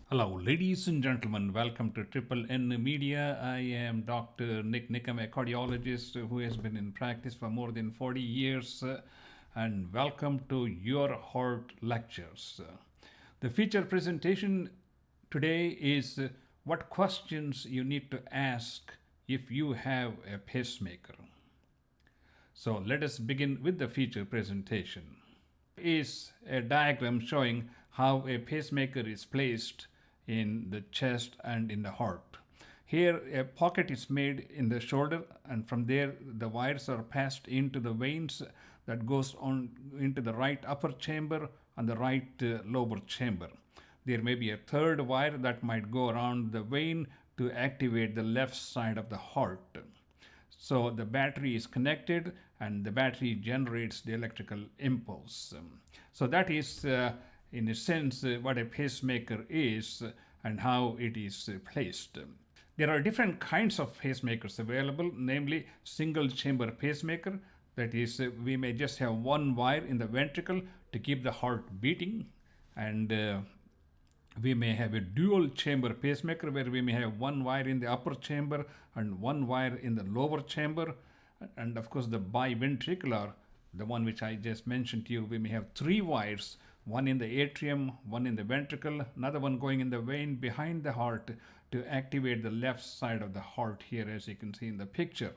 Hello, ladies and gentlemen. Welcome to Triple N Media. I am Dr. Nik Nikam, a cardiologist who has been in practice for more than 40 years. And welcome to your heart lectures. The feature presentation today is what questions you need to ask if you have a pacemaker. So let us begin with the feature presentation. Is a diagram showing how a pacemaker is placed in the chest and in the heart. Here, a pocket is made in the shoulder, and from there, the wires are passed into the veins that goes on into the right upper chamber and the right lower chamber. There may be a third wire that might go around the vein to activate the left side of the heart. So the battery is connected and the battery generates the electrical impulse. So that is, in a sense, what a pacemaker is and how it is placed. There are different kinds of pacemakers available, namely single chamber pacemaker. That is, we may just have one wire in the ventricle to keep the heart beating, and we may have a dual chamber pacemaker where we may have one wire in the upper chamber and one wire in the lower chamber. And of course, the biventricular, the one which I just mentioned to you, we may have three wires, one in the atrium, one in the ventricle, another one going in the vein behind the heart to activate the left side of the heart here, as you can see in the picture.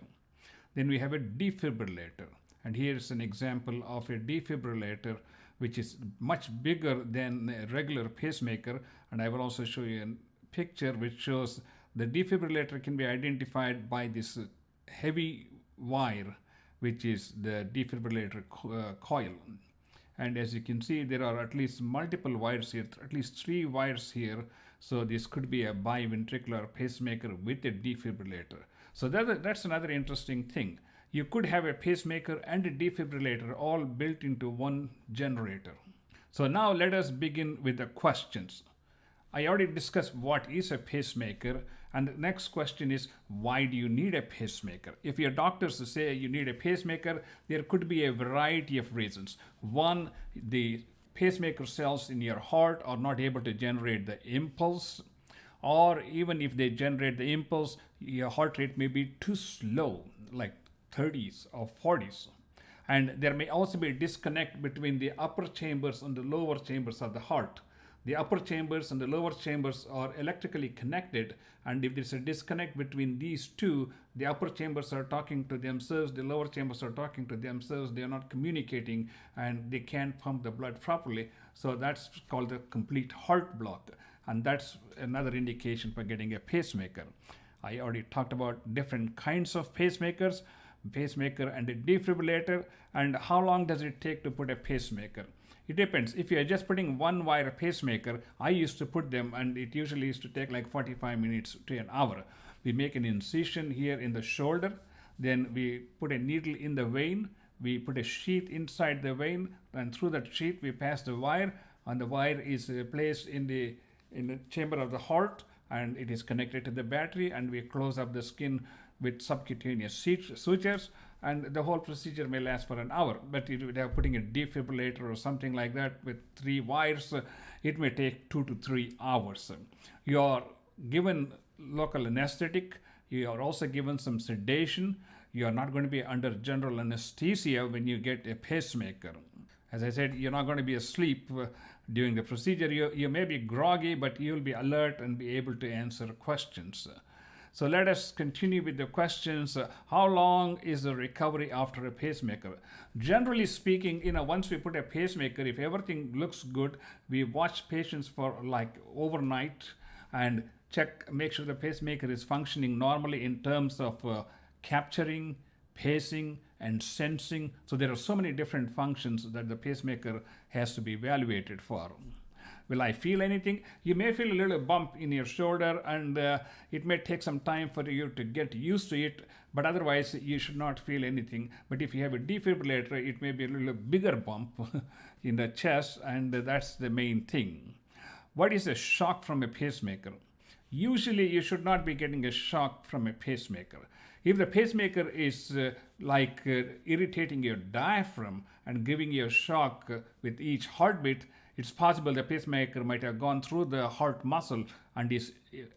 Then we have a defibrillator. And here is an example of a defibrillator which is much bigger than a regular pacemaker. And I will also show you a picture which shows the defibrillator can be identified by this heavy wire, which is the defibrillator coil. And as you can see, there are at least multiple wires here, at least three wires here. So this could be a biventricular pacemaker with a defibrillator. So that's another interesting thing. You could have a pacemaker and a defibrillator all built into one generator. So now let us begin with the questions. I already discussed what is a pacemaker, and the next question is, why do you need a pacemaker? If your doctors say you need a pacemaker, there could be a variety of reasons. One, the pacemaker cells in your heart are not able to generate the impulse, or even if they generate the impulse, your heart rate may be too slow, like 30s or 40s. And there may also be a disconnect between the upper chambers and the lower chambers of the heart. The upper chambers and the lower chambers are electrically connected, and if there's a disconnect between these two, the upper chambers are talking to themselves, the lower chambers are talking to themselves, they are not communicating, and they can't pump the blood properly. So that's called the complete heart block, and that's another indication for getting a pacemaker. I already talked about different kinds of pacemakers, pacemaker and a defibrillator, and how long does it take to put a pacemaker. It depends. If you are just putting one wire pacemaker, I used to put them, and it usually used to take like 45 minutes to an hour. We make an incision here in the shoulder, then we put a needle in the vein, we put a sheath inside the vein, and through that sheath we pass the wire, and the wire is placed in the chamber of the heart, and it is connected to the battery, and we close up the skin with subcutaneous sutures, and the whole procedure may last for an hour. But if you have putting a defibrillator or something like that with three wires, it may take 2 to 3 hours. You are given local anesthetic. You are also given some sedation. You are not going to be under general anesthesia when you get a pacemaker. As I said, you're not going to be asleep during the procedure. You may be groggy, but you'll be alert and be able to answer questions. So let us continue with the questions. How long is the recovery after a pacemaker? Generally speaking, once we put a pacemaker, if everything looks good, we watch patients for like overnight and make sure the pacemaker is functioning normally in terms of capturing, pacing, and sensing. So there are so many different functions that the pacemaker has to be evaluated for. Will I feel anything? You may feel a little bump in your shoulder, and it may take some time for you to get used to it, but otherwise you should not feel anything. But if you have a defibrillator, it may be a little bigger bump in the chest, and that's the main thing. What is a shock from a pacemaker? Usually you should not be getting a shock from a pacemaker. If the pacemaker is irritating your diaphragm and giving you a shock with each heartbeat, it's possible the pacemaker might have gone through the heart muscle and is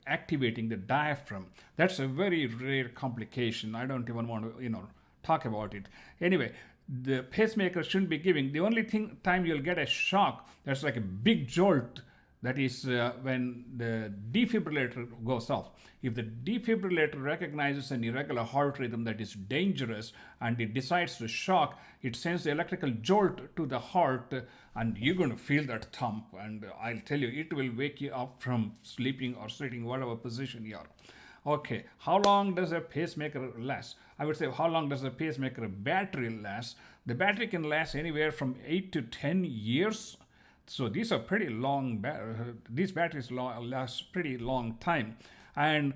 activating the diaphragm. That's a very rare complication. I don't even want to, talk about it. Anyway, the pacemaker shouldn't be giving. The only time you'll get a shock, that's like a big jolt, that is when the defibrillator goes off. If the defibrillator recognizes an irregular heart rhythm that is dangerous and it decides to shock, it sends the electrical jolt to the heart, and you're going to feel that thump. And I'll tell you, it will wake you up from sleeping or sitting, whatever position you are. Okay, how long does a pacemaker last? I would say, how long does a pacemaker battery last? The battery can last anywhere from 8 to 10 years. So these are pretty long, these batteries last pretty long time. And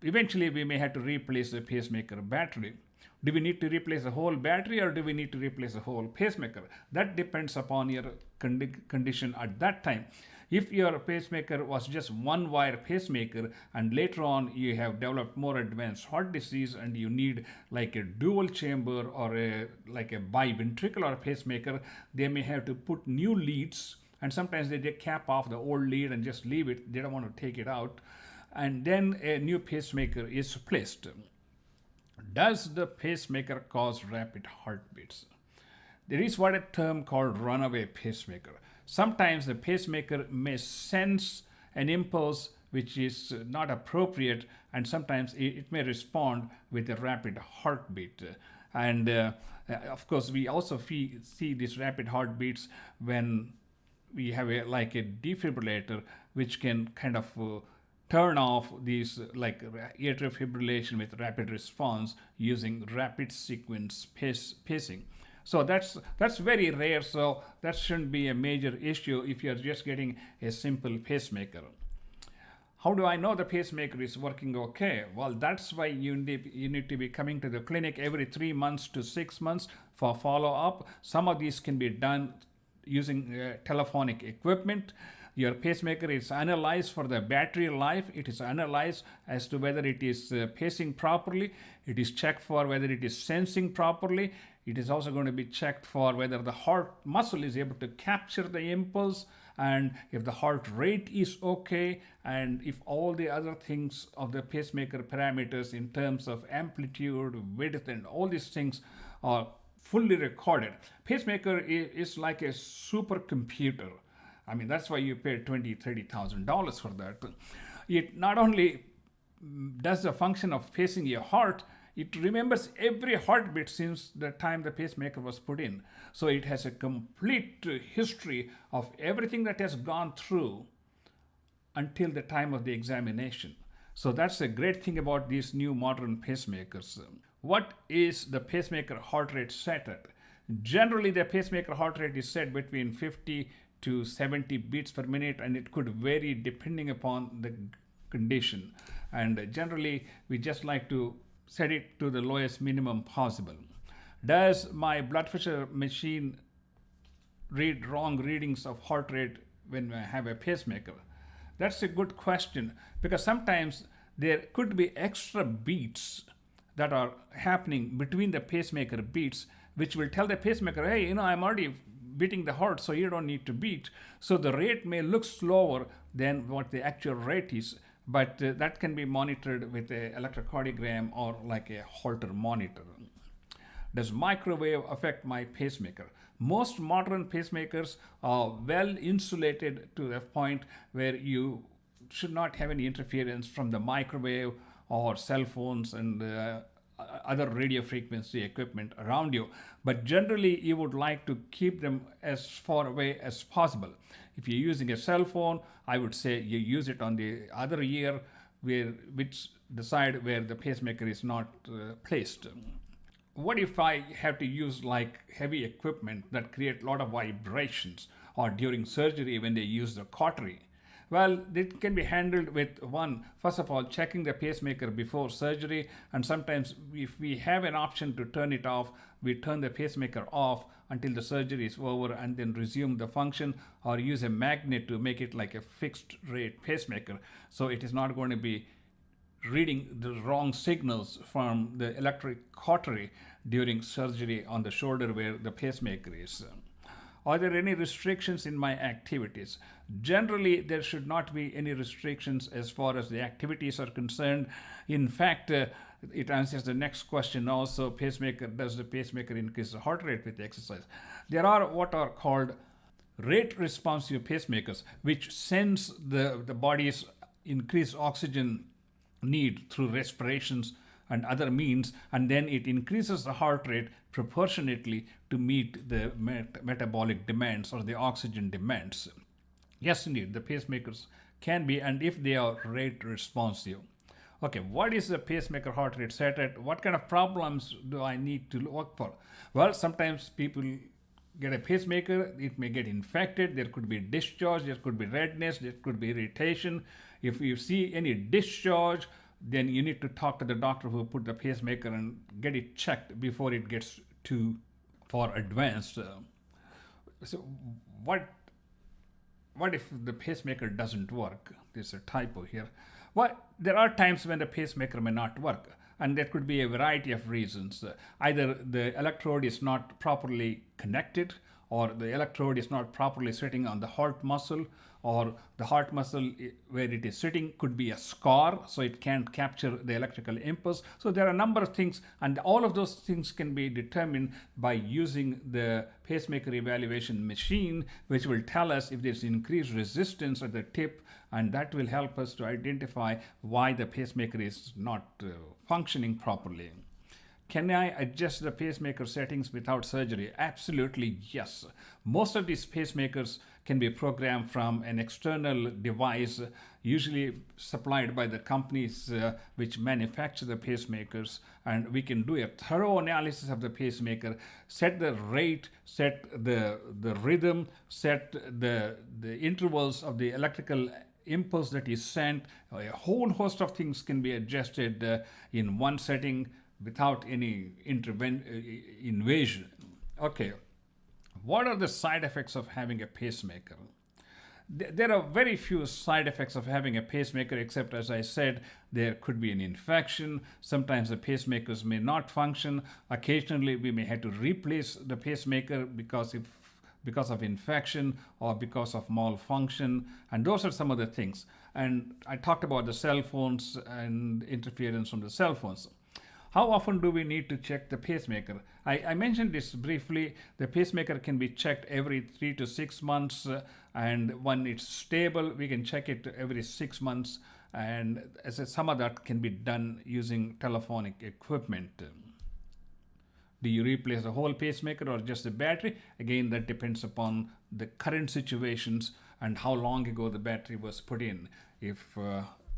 eventually we may have to replace the pacemaker battery. Do we need to replace the whole battery or do we need to replace the whole pacemaker? That depends upon your condition at that time. If your pacemaker was just one wire pacemaker and later on you have developed more advanced heart disease and you need like a dual chamber or a biventricular pacemaker, they may have to put new leads, and sometimes they cap off the old lead and just leave it. They don't want to take it out. And then a new pacemaker is placed. Does the pacemaker cause rapid heartbeats? There is what a term called runaway pacemaker. Sometimes the pacemaker may sense an impulse which is not appropriate, and sometimes it may respond with a rapid heartbeat. And of course, we also see these rapid heartbeats when we have a defibrillator, which can kind of turn off these atrial fibrillation with rapid response using rapid sequence pacing. So that's very rare, so that shouldn't be a major issue if you're just getting a simple pacemaker. How do I know the pacemaker is working okay? Well, that's why you need to be coming to the clinic every 3 months to 6 months for follow-up. Some of these can be done using telephonic equipment. Your pacemaker is analyzed for the battery life. It is analyzed as to whether it is pacing properly. It is checked for whether it is sensing properly. It is also going to be checked for whether the heart muscle is able to capture the impulse, and if the heart rate is okay, and if all the other things of the pacemaker parameters in terms of amplitude, width, and all these things are fully recorded. Pacemaker is like a supercomputer. I mean, that's why you pay $20,000, $30,000 for that. It not only does the function of pacing your heart, it remembers every heartbeat since the time the pacemaker was put in. So it has a complete history of everything that has gone through until the time of the examination. So that's a great thing about these new modern pacemakers. What is the pacemaker heart rate set at? Generally, the pacemaker heart rate is set between 50 to 70 beats per minute, and it could vary depending upon the condition. And generally, we just like to set it to the lowest minimum possible. Does my blood pressure machine read wrong readings of heart rate when I have a pacemaker? That's a good question, because sometimes there could be extra beats that are happening between the pacemaker beats, which will tell the pacemaker, hey, I'm already beating the heart, so you don't need to beat. So the rate may look slower than what the actual rate is, but that can be monitored with an electrocardiogram or like a Holter monitor. Does microwave affect my pacemaker? Most modern pacemakers are well insulated to the point where you should not have any interference from the microwave or cell phones and other radio frequency equipment around you. But generally, you would like to keep them as far away as possible. If you're using a cell phone, I would say you use it on the other ear, which the side where the pacemaker is not placed. What if I have to use like heavy equipment that create a lot of vibrations, or during surgery when they use the cautery? Well, it can be handled with first of all, checking the pacemaker before surgery, and sometimes if we have an option to turn it off, we turn the pacemaker off until the surgery is over and then resume the function, or use a magnet to make it like a fixed rate pacemaker, so it is not going to be reading the wrong signals from the electric cautery during surgery on the shoulder where the pacemaker is. Are there any restrictions in my activities? Generally, there should not be any restrictions as far as the activities are concerned. In fact, it answers the next question also. Does the pacemaker increase the heart rate with exercise? There are what are called rate responsive pacemakers, which sends the body's increased oxygen need through respirations and other means, and then it increases the heart rate proportionately to meet the metabolic demands or the oxygen demands. Yes, indeed, the pacemakers can be, and if they are rate responsive. Okay, what is the pacemaker heart rate set at? What kind of problems do I need to look for? Well, sometimes people get a pacemaker, it may get infected, there could be discharge, there could be redness, there could be irritation. If you see any discharge, then you need to talk to the doctor who put the pacemaker and get it checked before it gets too far advanced. So what if the pacemaker doesn't work? There's a typo here. Well, there are times when the pacemaker may not work, and there could be a variety of reasons. Either the electrode is not properly connected, or the electrode is not properly sitting on the heart muscle, or the heart muscle where it is sitting could be a scar, so it can't capture the electrical impulse. So there are a number of things, and all of those things can be determined by using the pacemaker evaluation machine, which will tell us if there's increased resistance at the tip, and that will help us to identify why the pacemaker is not functioning properly. Can I adjust the pacemaker settings without surgery? Absolutely, yes. Most of these pacemakers can be programmed from an external device, usually supplied by the companies which manufacture the pacemakers, and we can do a thorough analysis of the pacemaker, set the rate, set the rhythm, set the intervals of the electrical impulse that is sent. A whole host of things can be adjusted in one setting without any invasion. Okay, what are the side effects of having a pacemaker? There are very few side effects of having a pacemaker, except, as I said, there could be an infection. Sometimes the pacemakers may not function. Occasionally, we may have to replace the pacemaker because of infection or because of malfunction, and those are some of the things. And I talked about the cell phones and interference from the cell phones. How often do we need to check the pacemaker? I mentioned this briefly. The pacemaker can be checked every 3 to 6 months, and when it's stable, we can check it every 6 months. And some of that can be done using telephonic equipment. Do you replace the whole pacemaker or just the battery? Again, that depends upon the current situations and how long ago the battery was put in, if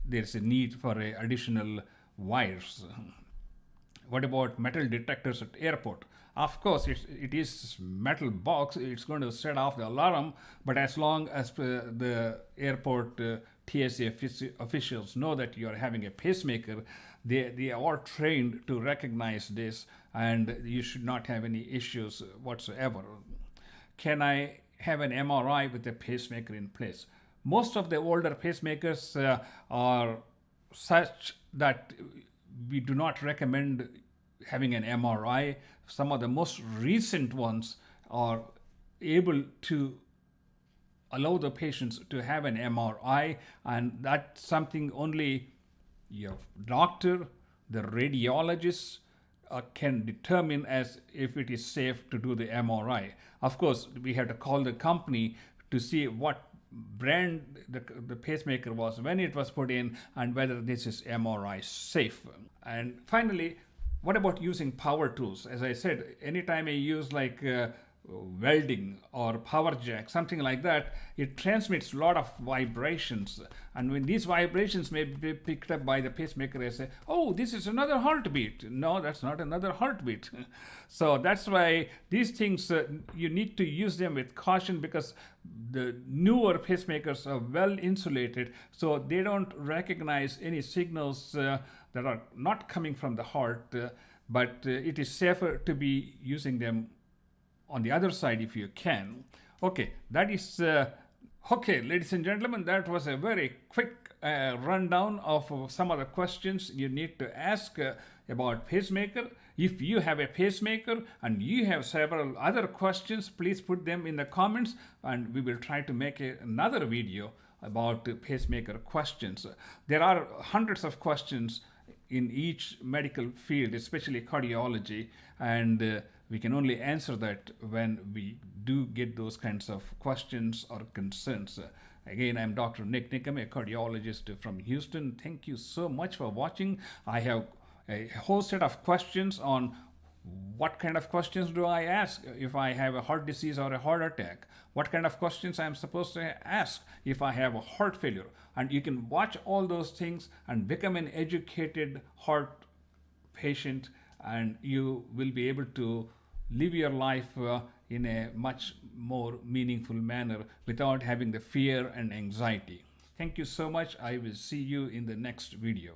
there's a need for additional wires. What about metal detectors at airport? Of course, it is metal box. It's going to set off the alarm, but as long as the airport TSA officials know that you are having a pacemaker, they are trained to recognize this, and you should not have any issues whatsoever. Can I have an MRI with a pacemaker in place? Most of the older pacemakers are such that we do not recommend having an MRI. Some of the most recent ones are able to allow the patients to have an MRI, and that's something only your doctor, the radiologist, can determine as if it is safe to do the MRI. Of course, we have to call the company to see what brand the pacemaker was, when it was put in, and whether this is MRI safe. And finally, what about using power tools? As I said, anytime I use like welding or power jack, something like that, it transmits a lot of vibrations. And when these vibrations may be picked up by the pacemaker, I say, oh, this is another heartbeat. No, that's not another heartbeat. So that's why these things, you need to use them with caution, because the newer pacemakers are well insulated, so they don't recognize any signals that are not coming from the heart, but it is safer to be using them on the other side if you can. Okay, that is okay, ladies and gentlemen, that was a very quick rundown of some of the questions you need to ask about pacemaker. If you have a pacemaker and you have several other questions, please put them in the comments and we will try to make another video about pacemaker questions. There are hundreds of questions in each medical field, especially cardiology, and we can only answer that when we do get those kinds of questions or concerns. Again, I'm Dr. Nik Nikam, a cardiologist from Houston. Thank you so much for watching. I have a whole set of questions on what kind of questions do I ask if I have a heart disease or a heart attack? What kind of questions I'm supposed to ask if I have a heart failure? And you can watch all those things and become an educated heart patient, and you will be able to live your life in a much more meaningful manner without having the fear and anxiety. Thank you so much. I will see you in the next video.